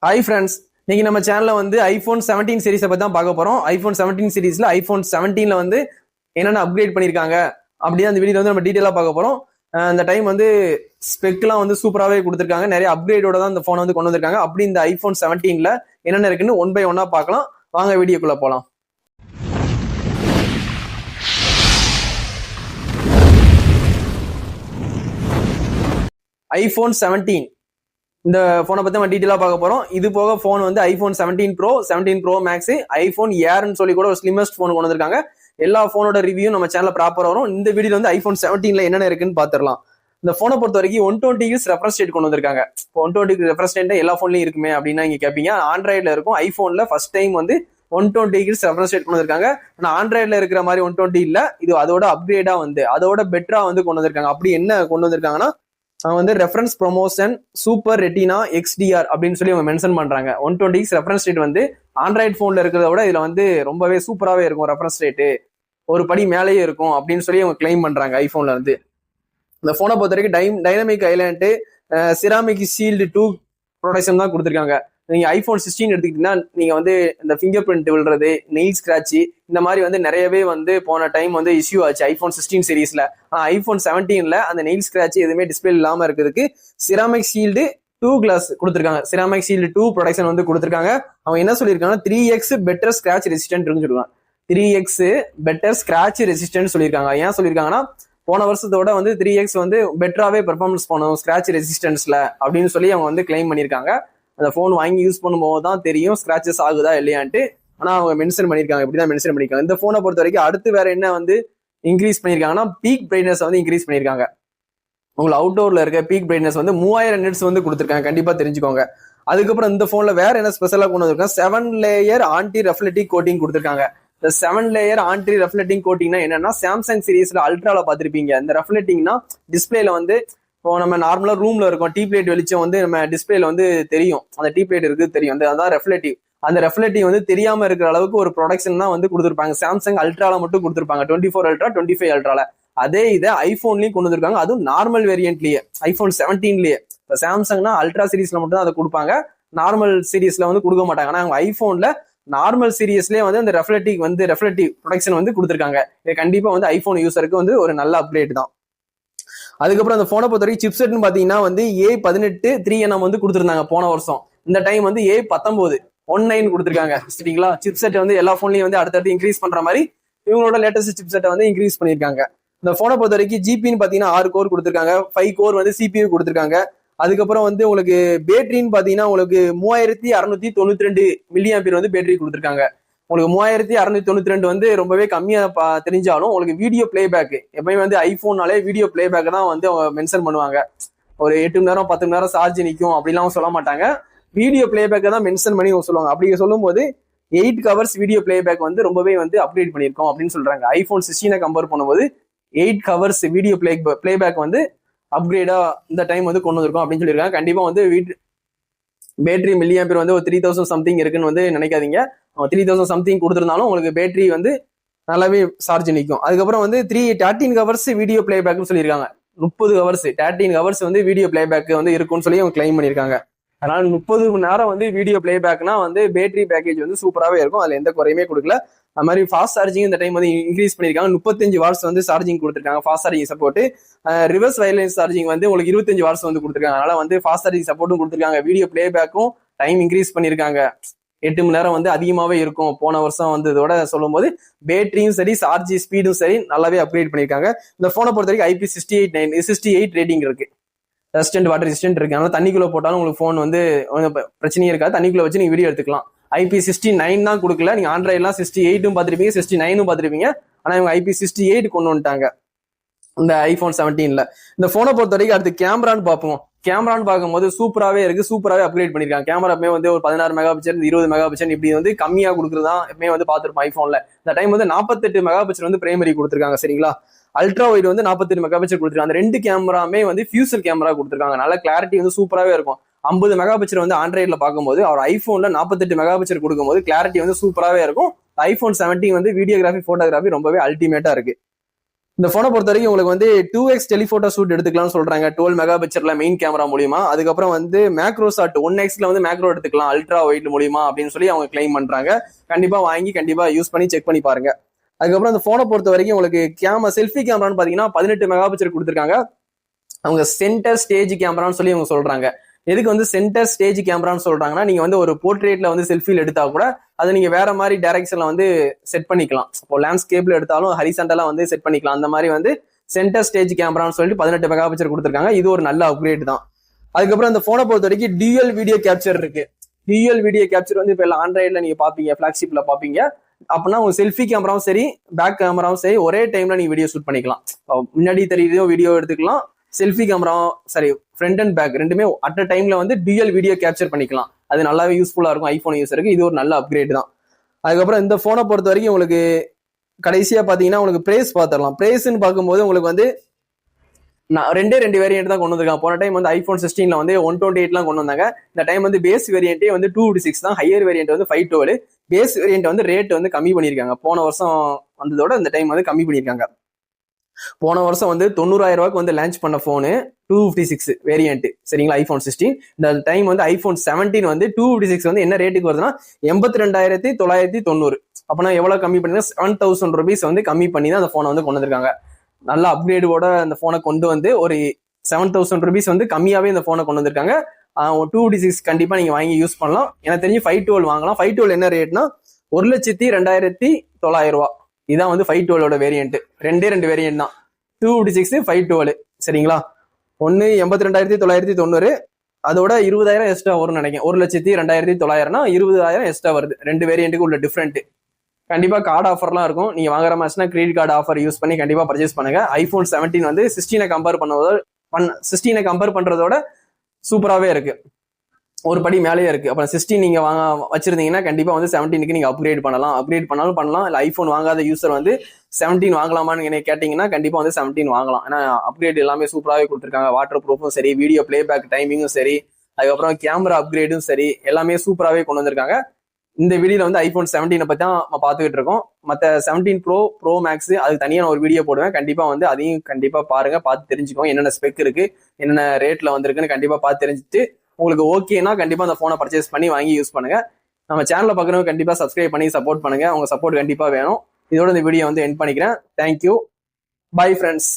Hi friends, இன்னைக்கு நம்ம சேனல்ல வந்து ஐபோன் 17 சீரிஸை பத்தி தான் பார்க்க போறோம். ஐபோன் 17 சீரிஸ்ல ஐபோன் 17ல வந்து என்னென்ன அப்கிரேட் பண்ணிருக்காங்க அப்படியே அந்த வீடியோ வந்து நம்ம டீட்டெயிலா பார்க்க போறோம். இந்த டைம் வந்து ஸ்பெக்லாம் வந்து சூப்பராகவே கொடுத்துருக்காங்க. நிறைய அப்கிரேடோட தான் இந்த போனை வந்து கொண்டு வந்திருக்காங்க. அப்படி இந்த ஐபோன் 17ல என்னென்ன இருக்குன்னு ஒன் பை ஒன்னா பார்க்கலாம். வாங்க வீடியோக்குள்ள போலாம். ஐபோன் 17 இந்த போனை பத்தி நம்ம டீட்டெயிலா பார்க்க போறோம். இது போக போன் வந்து iPhone 17 pro, 17 pro max, iPhone ஏர்னு சொல்லி கூட ஒரு ஸ்லிமஸ்ட் போன் கொண்டு வந்திருக்காங்க. எல்லா போனோட ரிவ்யூ நம்ம சேனல்ல ப்ராப்பரா வரும். இந்த வீடியோல வந்து ஐபோன் 17ல என்னென்ன இருக்குன்னு பாத்துடலாம். இந்த போனை பொறுத்த வரைக்கும் 120 ஹெர்ட்ஸ் ரெஃப்ரெஷ் ரேட் கொண்டு வந்திருக்காங்க. 120 ரெஃப்ரெஷ் ரேட் எல்லா போன்லயும் இருக்குமே அப்படின்னா நீங்க கேட்பீங்க. ஆண்ட்ராய்டுல இருக்கும். ஐபோன்ல ஃபர்ஸ்ட் டைம் வந்து 120 ஹெர்ட்ஸ் ரெஃப்ரெஷ் ரேட் கொண்டு வந்திருக்காங்க. ஆனா ஆண்ட்ராய்டுல இருக்கிற மாதிரி 120 இல்ல, இது அதோட அப்கிரேடா வந்து அதோட பெட்டரா வந்து கொண்டு வந்திருக்காங்க. அப்படி என்ன கொண்டு வந்திருக்காங்கன்னா வந்து reference promotion super retina XDR அப்படின்னு சொல்லி அவங்க மென்ஷன் பண்றாங்க. 120 ரெஃபரன்ஸ் ரேட் வந்து ஆண்ட்ராய்டு போன்ல இருக்கிறத விட இதுல வந்து ரொம்பவே சூப்பராகவே இருக்கும். ரெஃபரன்ஸ் ரேட்டு ஒரு படி மேலேயே இருக்கும் அப்படின்னு சொல்லி அவங்க கிளைம் பண்றாங்க. ஐபோன்ல வந்து இந்த போனை பொறுத்த வரைக்கும் dynamic island ceramic shield 2 production தான் கொடுத்துருக்காங்க. நீங்க ஐபோன் 16 எடுத்துக்கிட்டீங்கன்னா நீங்க வந்து இந்த ஃபிங்கர் பிரிண்ட் விழுறது, நெயில் ஸ்கிராட்ச் இந்த மாதிரி வந்து நிறையவே வந்து போன டைம் வந்து இஷ்யூ ஆச்சு ஐபோன் 16 சீரீஸ்ல. ஆனா ஐபோன் 17ல அந்த நெயில் ஸ்கிராட்ச் எதுவுமே டிஸ்பிளே இல்லாம இருக்கிறதுக்கு சிராமிக் ஷீல்டு 2 கிளாஸ் கொடுத்துருக்காங்க. சிராமிக் ஷீல்டு 2 ப்ரொடக்ஷன் வந்து கொடுத்துருக்காங்க. அவங்க என்ன சொல்லியிருக்காங்கன்னா 3x பெட்டர் ஸ்கிராட்ச் ரெசிஸ்டன்ட் சொல்லிருக்காங்க. 3x பெட்டர் ஸ்கிராட்ச் ரெசிஸ்டன்ட் சொல்லியிருக்காங்க. ஏன் சொல்லியிருக்காங்கன்னா போன வருஷத்தோட வந்து 3x வந்து பெட்டராகவே பெர்ஃபார்மன்ஸ் பண்ணும் ஸ்கிராட்ச் ரெசிஸ்டன்ஸ்ல அப்படின்னு சொல்லி அவங்க வந்து கிளைம் பண்ணியிருக்காங்க. அந்த போன் வாங்கி யூஸ் பண்ணும்போது தான் தெரியும் ஸ்கிராச்சஸ் ஆகுதா இல்லையான்ட்டு. ஆனா அவங்க மென்ஷன் பண்ணியிருக்காங்க, இப்படிதான் மென்ஷன் பண்ணியிருக்காங்க. இந்த போனை பொறுத்த வரைக்கும் அடுத்து வேற என்ன வந்து இன்க்ரீஸ் பண்ணியிருக்காங்கன்னா பீக் பிரைட்னஸ் வந்து இன்க்ரீஸ் பண்ணியிருக்காங்க. உங்களுக்கு அவுட்டோர்ல இருக்க பீக் பிரைட்னஸ் வந்து 3000 நிட்ஸ் வந்து கொடுத்துருக்காங்க. கண்டிப்பா தெரிஞ்சுக்கோங்க. அதுக்கப்புறம் இந்த போன்ல வேற என்ன ஸ்பெஷலா கொண்டு வந்திருக்காங்க, 7 லேயர் ஆன்டி ரெஃப்ளெக்டிவ் கோட்டிங் கொடுத்துருக்காங்க. இந்த 7 லேயர் ஆன்டி ரெஃப்ளெக்டிங் கோட்டிங்னா என்னன்னா சாம்சங் சீரீஸ்ல அல்ட்ரால பாத்திருப்பீங்க. இந்த ரெஃப்ளெக்டிங்னா டிஸ்பிளேல வந்து இப்போ நம்ம நார்மலா ரூம்ல இருக்கோம், டீ பிளேட் வெளிச்சம் வந்து நம்ம டிஸ்பிளேல வந்து தெரியும், அந்த டீ பிளேட் இருக்கு தெரியும், அதான் ரெஃப்ளெக்டிவ். அந்த ரெஃப்ளெக்டிவ் வந்து தெரியாம இருக்கிற அளவுக்கு ஒரு ப்ரொடக்ஷன் தான் வந்து கொடுத்துருப்பாங்க. சாம்சங் அல்ட்ரால மட்டும் கொடுத்துருப்பாங்க, 24 அல்ட்ரா 25 அல்ட்ரால. அதே இதை ஐபோன்லயும் கொண்டு வந்திருக்காங்க, அதுவும் நார்மல் வேரியன்ட்லயே ஐபோன் 17லயே. இப்போ சாம்சங்னா அல்ட்ரா சீரீஸ்ல மட்டும் தான் அதை கொடுப்பாங்க, நார்மல் சீரீஸ்ல வந்து கொடுக்க மாட்டாங்க. ஆனா அவங்க ஐபோன்ல நார்மல் சீரீஸ்லயே வந்து அந்த ரெஃப்ளெக்டிவ் ப்ரொடக்ஷன் வந்து கொடுத்துருக்காங்க. இது கண்டிப்பா வந்து ஐபோன் யூசருக்கு வந்து ஒரு நல்ல அப்டேட் தான். அதுக்கப்புறம் அந்த போனை பொறுத்த வரைக்கும் சிப்செட்னு பாத்தீங்கன்னா வந்து A18 3nm வந்து கொடுத்துருந்தாங்க போன வருஷம். இந்த டைம் வந்து A19 19 கொடுத்துருக்காங்க. சரிங்களா, சிப்செட் வந்து எல்லா போன்லயும் வந்து அடுத்தடுத்து இன்க்ரீஸ் பண்ற மாதிரி இவங்களோட லேட்டஸ்ட் சிப்செட்டை வந்து இன்க்ரீஸ் பண்ணிருக்காங்க. இந்த போனை பொறுத்த வரைக்கும் ஜிபின்னு பாத்தீங்கன்னா 6 கோர் கொடுத்துருக்காங்க, 5 கோர் வந்து CPU கொடுத்துருக்காங்க. அதுக்கப்புறம் வந்து உங்களுக்கு பேட்டரின்னு பாத்தீங்கன்னா உங்களுக்கு 3692 மில்லியாம்பியர் வந்து பேட்டரி கொடுத்துருக்காங்க. உங்களுக்கு 3692 வந்து ரொம்பவே கம்மியா தெரிஞ்சாலும் உங்களுக்கு வீடியோ பிளேபேக் எப்பயுமே வந்து ஐபோன்னாலே வீடியோ பிளேபேக் தான் வந்து அவங்க மென்ஷன் பண்ணுவாங்க. ஒரு 8 மணி நேரம் 10 மணி நேரம் சார்ஜ் நிற்கும் அப்படிலாம் சொல்ல மாட்டாங்க, வீடியோ பிளேபேக்கை தான் மென்ஷன் பண்ணி சொல்லுவாங்க. அப்படி சொல்லும் போது 8 ஹவர்ஸ் வீடியோ பிளேபேக் வந்து ரொம்பவே வந்து அப்கிரேட் பண்ணியிருக்கோம் அப்படின்னு சொல்றாங்க. ஐபோன் 16 கம்பேர் பண்ணும்போது 8 ஹவர்ஸ் வீடியோ பிளேபேக் வந்து அப்கிரேடா இந்த டைம் வந்து கொண்டு வந்திருக்கோம் அப்படின்னு சொல்லியிருக்காங்க. கண்டிப்பா வந்து பேட்டரி மில்லியாம்பியர் வந்து ஒரு 3000 சம்திங் இருக்குன்னு வந்து நினைக்காதீங்க. 3000 சம்திங் கொடுத்துருந்தாலும் உங்களுக்கு பேட்டரி வந்து நல்லாவே சார்ஜ் நிற்கும். அதுக்கப்புறம் வந்து 13 ஹவர்ஸ் வீடியோ பிளேபேக்னு சொல்லியிருக்காங்க. 30 ஹவர்ஸ் 13 ஹவர்ஸ் வந்து வீடியோ பிளேபேக் வந்து இருக்கும்னு சொல்லி அவங்க கிளைம் பண்ணியிருக்காங்க. அதனால 30 மணி நேரம் வந்து வீடியோ பிளேபேக்னா வந்து பேட்டரி பேக்கேஜ் வந்து சூப்பராகவே இருக்கும், அதுல எந்த குறையுமே கொடுக்கல. அது மாதிரி ஃபாஸ்ட் சார்ஜிங் இந்த டைம் வந்து இன்க்ரீஸ் பண்ணியிருக்காங்க. 35 வாட்ஸ் வந்து சார்ஜிங் கொடுத்துருக்காங்க, fast charging support. Reverse wireless charging வந்து உங்களுக்கு 25 வாட்ஸ் வந்து கொடுத்துருக்காங்க. அதனால வந்து ஃபாஸ்ட் சார்ஜிங் சப்போர்ட்டும் கொடுத்துருக்காங்க. வீடியோ பிளேபேக்கும் டைம் இன்க்ரீஸ் பண்ணியிருக்காங்க, 8 மணி நேரம் வந்து அதிகமாவே இருக்கும். போன வருஷம் வந்து இதோட சொல்லும் போது பேட்டரியும் சரி சார்ஜ் ஸ்பீடும் சரி நல்லாவே அப்கிரேட் பண்ணியிருக்காங்க. இந்த போனை பொறுத்த வரைக்கும் IP68 ரேட்டிங் இருக்கு, ரெசிஸ்டன்ட் வாட்டர் ரெசிஸ்டன்ட் இருக்கு. அதனால தண்ணிக்குள்ள போட்டாலும் உங்களுக்கு போன் வந்து பிரச்சனையே இருக்காது, தண்ணிக்குள்ள வச்சு நீங்க வீடியோ எடுத்துக்கலாம். IP69 தான் கொடுக்கல, நீங்க ஆண்ட்ராய்ட்லாம் 68 பார்த்துருப்பீங்க, 69 பார்த்துருப்பீங்க. ஆனா இவங்க IP68 கொண்டு வந்துட்டாங்க இந்த ஐபோன் 17ல. இந்த போனை பொறுத்த வரைக்கும் அடுத்து கேமரான்னு பார்ப்போம். கேமரான்னு பார்க்கும்போது சூப்பராகவே இருக்கு, சூப்பராகவே அப்கிரேட் பண்ணிருக்காங்க. கேமராமே வந்து ஒரு 16 மெகா பிக்சல் 20 மெகா பிக்சல் இப்படி வந்து கம்மியா கொடுக்குறதா எப்பவுமே வந்து பார்த்துருப்போம் ஐபோன்ல. இந்த டைம் வந்து 48 மெகா பிக்சல் வந்து பிரைமரி கொடுத்துருக்காங்க. சரிங்களா, அல்ட்ரா வைட் வந்து 48 மெகா பிக்சல் கொடுத்துருக்காங்க. அந்த 2 கேமராமே வந்து ஃபியூசல் கேமரா கொடுத்துருக்காங்க. நல்ல கிளாரிட்டி வந்து சூப்பராகவே இருக்கும். 50 மெகா பிக்சல் வந்து ஆண்ட்ராய்ட்ல பார்க்கும்போது அவர் ஐபோன்ல 48 மெகா பிக்சல் கொடுக்கும்போது கிளாரிட்டி வந்து சூப்பராகவே இருக்கும். ஐபோன் 17 வந்து வீடியோகிராஃபி போட்டோகிராஃபி ரொம்பவே அல்டிமேட்டா இருக்கு. இந்த போனை பொறுத்த வரைக்கும் உங்களுக்கு வந்து 2x டெலிபோட்டோ ஷூட் எடுத்துக்கலாம்னு சொல்றாங்க 12 மெகா பிக்சர்ல மெயின் கேமரா மூலியமா. அதுக்கப்புறம் வந்து மேக்ரோ ஷாட் 1xல வந்து மேக்ரோ எடுத்துக்கலாம் அல்ட்ரா வைட் மூலியமா அப்படின்னு சொல்லி அவங்க கிளைம் பண்றாங்க. கண்டிப்பா வாங்கி கண்டிப்பா யூஸ் பண்ணி செக் பண்ணி பாருங்க. அதுக்கப்புறம் அந்த போனை பொறுத்த வரைக்கும் உங்களுக்கு செல்ஃபி கேமரான்னு பாத்தீங்கன்னா 18 மெகா பிக்சர் கொடுத்துருக்காங்க. அவங்க சென்டர் ஸ்டேஜ் கேமரான்னு சொல்லி அவங்க சொல்றாங்க. எதுக்கு வந்து சென்டர் ஸ்டேஜ் கேமரான்னு சொல்றாங்கன்னா, நீங்க வந்து ஒரு போர்ட்ரேட்ல வந்து செல்ஃபியில் எடுத்தா கூட அதை நீங்க வேற மாதிரி டைரக்ஷன்ல வந்து செட் பண்ணிக்கலாம். இப்போ லேண்ட்ஸ்கேப்ல எடுத்தாலும் ஹரிசண்டலா வந்து செட் பண்ணிக்கலாம். அந்த மாதிரி வந்து சென்டர் ஸ்டேஜ் கேமரான்னு சொல்லிட்டு 18 மெகா பிக்சர் கொடுத்துருக்காங்க. இது ஒரு நல்ல அப்கிரேட் தான். அதுக்கப்புறம் அந்த போனை பொறுத்த வரைக்கும் டியூயல் வீடியோ கேப்சர் இருக்கு. டியூயல் வீடியோ கேப்சர் வந்து இப்போ ஆண்ட்ராய்ட்ல நீங்க பாப்பீங்க, பிளாக்ஷிப்ல பாப்பீங்க. அப்படின்னா உங்க செல்ஃபி கேமராவும் சரி பேக் கேமராவும் சரி ஒரே டைம்ல நீங்க வீடியோ ஷூட் பண்ணிக்கலாம். முன்னாடி தெரியுதோ வீடியோ எடுத்துக்கலாம். செல்ஃபி கேமரா சரி ஃப்ரண்ட் அண்ட் பேக் ரெண்டுமே அட் அ டைம்ல வந்து டியூயல் வீடியோ கேப்சர் பண்ணிக்கலாம். அது நல்லாவே யூஸ்ஃபுல்லா இருக்கும் ஐபோன் யூஸருக்கு. இது ஒரு நல்ல அப்கிரேட் தான். அதுக்கப்புறம் இந்த போனை பொறுத்த வரைக்கும் உங்களுக்கு கடைசியா பாத்தீங்கன்னா உங்களுக்கு பிரைஸ் பார்த்துடலாம். பிரைஸ்ன்னு பார்க்கும்போது உங்களுக்கு வந்து ரெண்டு வேரியன்ட் தான் கொண்டு வந்திருக்காங்க. போன டைம் வந்து ஐபோன் 16ல வந்து 128 கொண்டு வந்தாங்க. இந்த டைம் வந்து பேஸ் வேரியன்ட்டே வந்து 256 தான். ஹையர் வேரியன்ட் வந்து 512. பேஸ் வேரியன்ட் வந்து ரேட் வந்து கம்மி பண்ணியிருக்காங்க. போன வருஷம் வந்ததோட இந்த டைம் வந்து கம்மி பண்ணியிருக்காங்க. போன வருஷம் வந்து 90,000 ரூபாய்க்கு வந்து லான்ச் பண்ண போனு 256 வேரியன்ட் சரிங்களா ஐபோன் 16. இந்த டைம் வந்து ஐபோன் 17 வந்து 256 வந்து என்ன ரேட்டுக்கு வருதுன்னா 82,990. அப்படின்னா எவ்வளவு கம்மி பண்ணி 7,000 rupees வந்து கம்மி பண்ணி தான் அந்த போனை வந்து கொண்டு வந்திருக்காங்க. நல்ல அப்கிரேடோட அந்த போனை கொண்டு வந்து ஒரு 7,000 rupees வந்து கம்மியாவே இந்த போனை கொண்டு வந்திருக்காங்க. 256 கண்டிப்பா நீங்க வாங்கி யூஸ் பண்ணலாம். எனக்கு தெரிஞ்சு 512 வாங்கலாம். 512 என்ன ரேட்னா 1,02,900 ரூபாய். இதான் வந்து 512 வேரியன்ட். ரெண்டு வேரியன்ட் தான் 256 512 சரிங்களா. ஒன்னு 82,990 அதோட 20,000 எக்ஸ்ட்ரா வரும்னு நினைக்கிறேன். 1,02,900 20,000 எக்ஸ்ட்ரா வருது. ரெண்டு வேரியன்ட்டுக்கு உள்ள டிஃபரெண்ட். கண்டிப்பா கார்டு ஆஃபர்லாம் இருக்கும். நீங்க வாங்குற மாதிரினா கிரெடிட் கார்டு ஆஃபர் யூஸ் பண்ணி கண்டிப்பா பர்ச்சேஸ் பண்ணுங்க. ஐபோன் 17 வந்து 16 கம்பேர் பண்றதோட சூப்பராகவே இருக்கு. ஒரு படி மேலேயே இருக்கு. அப்புறம் 16 நீங்க வச்சிருந்தீங்கன்னா கண்டிப்பா வந்து 17க்கு நீங்க அப்கிரேட் பண்ணலாம். அப்கிரேட் பண்ணாலும் பண்ணலாம். இல்ல ஐபோன் வாங்காத யூசர் வந்து 17 வாங்கலாமான்னு என்ன கேட்டீங்கன்னா கண்டிப்பா வந்து 17 வாங்கலாம். ஏன்னா அப்கிரேட் எல்லாமே சூப்பராகவே கொடுத்துருக்காங்க. வாட்டர் ப்ரூஃபும் சரி, வீடியோ பிளேபேக் டைமிங்கும் சரி, அதுக்கப்புறம் கேமரா அப்கிரேடும் சரி, எல்லாமே சூப்பராகவே கொண்டு வந்திருக்காங்க. இந்த வீடியோல வந்து ஐபோன் 17 பத்தி தான் நம்ம பார்த்துக்கிட்டு இருக்கோம். மற்ற 17 ப்ரோ மேக்ஸ் அதுக்கு தனியாக நான் ஒரு வீடியோ போடுவேன். கண்டிப்பா வந்து அதையும் கண்டிப்பா பாருங்க, பார்த்து தெரிஞ்சுக்கோங்க என்னென்ன ஸ்பெக் இருக்கு, என்னென்ன ரேட்ல வந்திருக்குன்னு கண்டிப்பா பார்த்து தெரிஞ்சுட்டு உங்களுக்கு ஓகேனா கண்டிப்பா அந்த போனை பர்ச்சேஸ் பண்ணி வாங்கி யூஸ் பண்ணுங்க. நம்ம சேனலை பார்க்குறவங்க கண்டிப்பா சப்ஸ்கிரைப் பண்ணி சப்போர்ட் பண்ணுங்க. உங்க சப்போர்ட் கண்டிப்பா வேணும். இதோட இந்த வீடியோ வந்து எண்ட் பண்ணிக்கிறேன். தேங்க்யூ. Bye friends.